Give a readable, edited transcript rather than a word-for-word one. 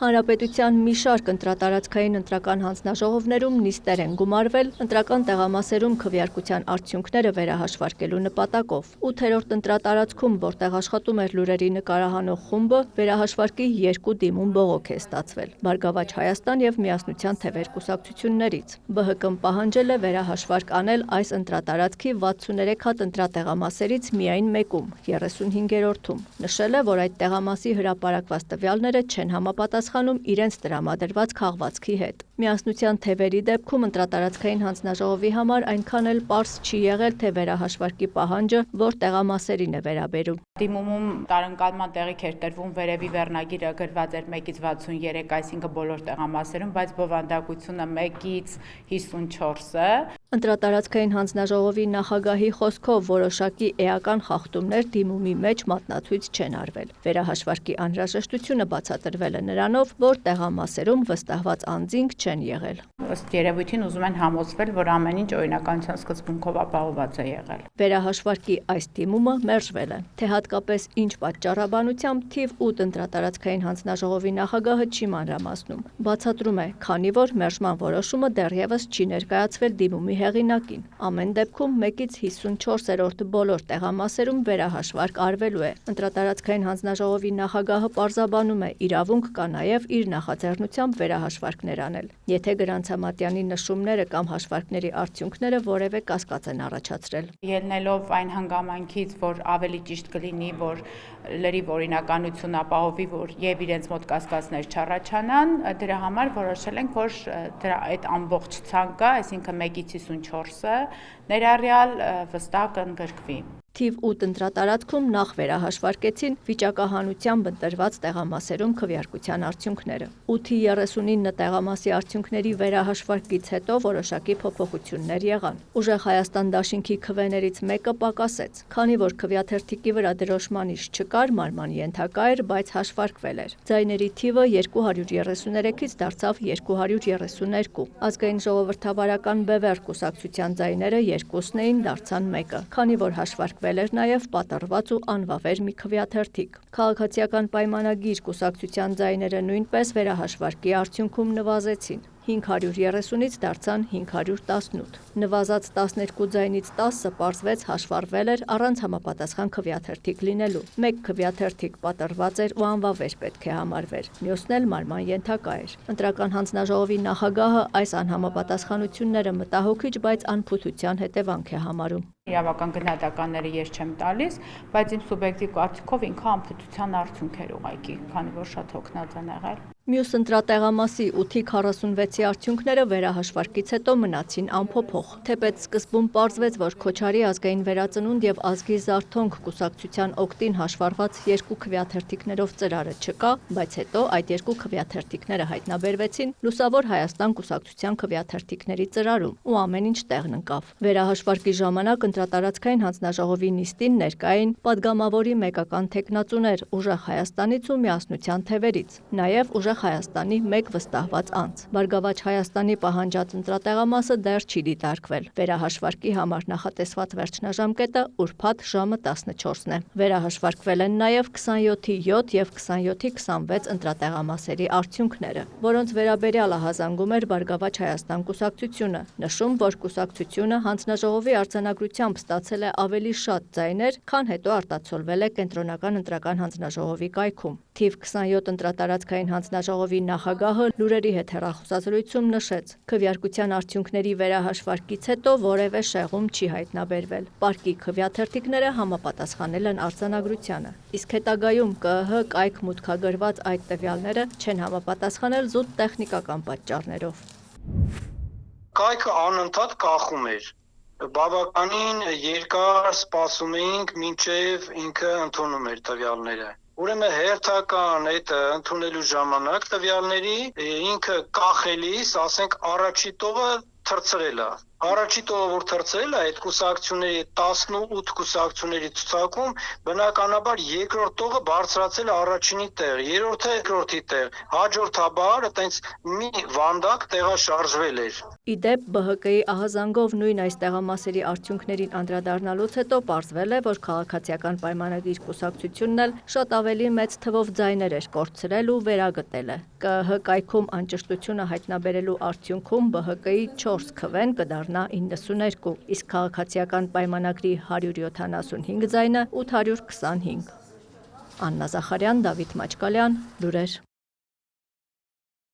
Հանրապետության մի շարք ընտրատարածքային ընտրական հանձնաժողովներում նիստեր են գումարվել ընտրական տեղամասերում քվեարկության արդյունքները վերահաշվարկելու նպատակով։ 8-րդ ընտրատարածքում, որտեղ աշխատում էր լուրերի նկարահանող խումբը, վերահաշվարկի 2 դիմում բողոք է ստացվել Բարգավաճ Հայաստան եւ Միասնության թևեր կուսակցություններից։ ԲՀԿ-ն պահանջել է վերահաշվարկ անել այս ընտրատարածքի 63 հատ ընտրատեղամասերից միայն մեկում, 35-րդում։ Նշել է, որ այդ տեղամասի հրապարակված տվյալները չեն համապատասխանում իրենց տրամադրված քաղվածքի հետ։ Միասնության թևերի դեպքում ընտրատարածքային հանձնաժողովի համար այնքան էլ պարզ չի եղել, թե վերահաշվարկի պահանջը որ տեղամասերին է վերաբերում։ Դիմումում տարընկալման տեղիք էր տրվում վերևի վերնագիրը գրված էր 1-ից 63, այսինքն բոլոր տեղամասերում, բայց բովանդակությունը 1-ից 54-ը։ Ընտրատարածքային հանձնաժողովի նախագահի խոսքով որոշակի էական խախտումներ դիմումի մեջ մատնացույց չեն արվել։ Վերահաշվարկի անհրաժեշտությունը բացատրվել է նրանով, որ տեղամասերում վստահված անձինք չեն եղել։ Ըստ երևույթին ուզում են համոզվել, որ ամեն ինչ օրինականության սկզբունքով ապահովված է եղել։ Վերահաշվարկի այս դիմումը մերժվել է, թե հատկապես ինչ պատճառաբանությամբ թիվ 8 ընտրատարածքային հանձնաժողովի նախագահը չի մանրամասնում։ Բացատրում է, քանի որ մերժման որոշումը դեռևս չի ներկայացվել դիմումի հեղինակին։ Ամեն դեպքում 1-ից 54-րդ բոլոր տեղամասերում վերահաշվարկ արվելու է։ Ընտրատարածքային հանձնաժողովի նախագահը պարզաբանում է, իրավունք կա նաև իր նախաձեռնությամբ վերահաշվարկներ անել, եթե Գրանցամատյանի նշումները կամ հաշվարկների արդյունքները որևէ կասկած են առաջացրել։ Ելնելով այն հանգամանքից, որ ավելի ճիշտ կլինի, որ լրիվ օրինականություն ապահովի, որ եւ իրենց մոտ կասկածներ չառաջանան, դրա համար որոշել ենք, որ դրա այդ ամբողջ ցանկը, այսինքն 1-ից 54-ը ներառյալ վստահ կընդգրկվի։ Թիվ 8 ընտրատարածքում նախ վերահաշվարկեցին վիճակահանությամբ ընտրված տեղամասերում քվեարկության արդյունքները։ 8-ի 39 տեղամասի արդյունքների վերահաշվարկից հետո որոշակի փոփոխություններ եղան։ Ուժեղ Հայաստան դաշինքի քվեներից մեկը պակասեց, քանի որ քվեաթերթիկի վրա դրոշման իջ չկար, մարման ենթակա էր, բայց հաշվարկվել էր։ Ձայների թիվը 233-ից դարձավ 232։ Ազգային ժողովրդավարական Բևեռ կուսակցության ձայները 2-ն էին, դարձան 1-ը, քանի որ հաշվարկվել էր նաև պատռված ու անվավեր մի քվեաթերթիկ։ Քաղաքացիական պայմանագիր կուսակցության ձայները նույնպես վերահաշվարկի արդյունքում նվազեցին։ 530-ից դարձան 518։ Նվազած 12 ձայնից 10-ը պարզվեց հաշվառվել էր առանց համապատասխան քվեաթերթիկ լինելու։ Մեկ քվեաթերթիկ պատռված էր ու անվավեր պետք է համարվեր, մյուսն էլ մարման ենթակա էր։ Ընտրական հանձնաժողովի նախագահը այս անհամապատասխանությունները մտահոգիչ, բայց անփութության հետևանք է համարում։ Իրավական գնահատականները ես չեմ տալիս, բայց իմ սուբյեկտիվ կարծիքով ինքը անփութության արդյունք էր ուղղակի, քանի որ շատ հոգնած են եղել։ Մյուս ընտրատեղամասի 8-ի 46-ի արդյունքները վերահաշվարկից հետո մնացին անփոփոխ։ Թեպետ սկզբում պարզվեց, որ Քոչարի ազգային վերածնունդ եւ ազգի զարթոնք կուսակցության օգտին հաշվառված 2 քվեաթերթիկներով ծրարը չկա, բայց հետո այդ 2 քվեաթերթիկները հայտնաբերվեցին Լուսավոր Հայաստան կուսակցության քվեաթերթիկների ծրարում ու ամեն ինչ տեղն ընկավ։ Վերահաշվարկի ժամանակ ընտրատարածքային հանձնաժողովի նիստին ներկա էին падգամավորի մեկական թեկնածուներ Ուժեղ Հայաստանից ու Միասնության թևերից, նաեւ Ուժեղ Հայաստանի մեկ վստահված անձ։ Բարգավաճ Հայաստանի պահանջած ընտրատեղամասը դեռ չի դիտարկվել։ Վերահաշվարկի համար նախատեսված վերջնաժամկետը ուրբաթ ժամը 14-ն է։ Վերահաշվարկվել են նաև 27-ի 7 եւ 27-ի 26 ընտրատեղամասերի արդյունքները, որոնց վերաբերյալ ահազանգում էր Բարգավաճ Հայաստան կուսակցությունը, նշում, որ կուսակցությունը հանձնաժողովի արձանագրությամբ ստացել է ավելի շատ ձայներ, քան հետո արտացոլվել է կենտրոնական ընտրական հանձնաժողովի կայքում։ Թիվ 27 ընտրատարածքային հանձնաժողովի նախագահը լուրերի հետ հեռախոսազրույցում նշեց. քվեարկության արդյունքների վերահաշվարկից հետո որևէ շեղում չի հայտնաբերվել։ Պարկի քվեաթերթիկները համապատասխանել են արձանագրությանը։ Իսկ հետագայում ԿԸՀ կայք մուտքագրված այդ տվյալները չեն համապատասխանել զուտ տեխնիկական պատճառներով։ Կայքը անընդհատ կախում էր։ Բավականին երկար սպասում էինք, մինչև ինքը ընդունում էր տվյալները։ Ուրեմն հերթական այդ ընդունելու ժամանակ տվյալների ինքը կախելիս, ասենք առաջի տողը թրծրել է, Առաջի տողովորդ թրծել այդ կուսակցությունների 18 կուսակցությունների ցուցակում բնականաբար երկրորդ տողը բարձրացել է առաջինի տեղ, երրորդը երկրորդի տեղ, հաջորդաբար այտենց մի վանդակ տեղաշարժվել էր։ Իդեպ ԲՀԿ-ի ահազանգով նույն այս տեղամասերի արդյունքներին անդրադառնալուց հետո պարզվել է, որ քաղաքացիական պայմանագիր կուսակցությունն էլ շատ ավելի մեծ թվով ձայներ էր կորցրել ու վերագտել է։ ԿԸՀ կայքում անճշտությունը հայտնաբերելու արդյունքում ԲՀԿ-ի 4 քվեն կդառնա 92, իսկ քաղաքացիական պայմանագրի 175 ձայնը 825։ Աննա Զախարյան, Դավիթ Մաչկալյան, լուրեր։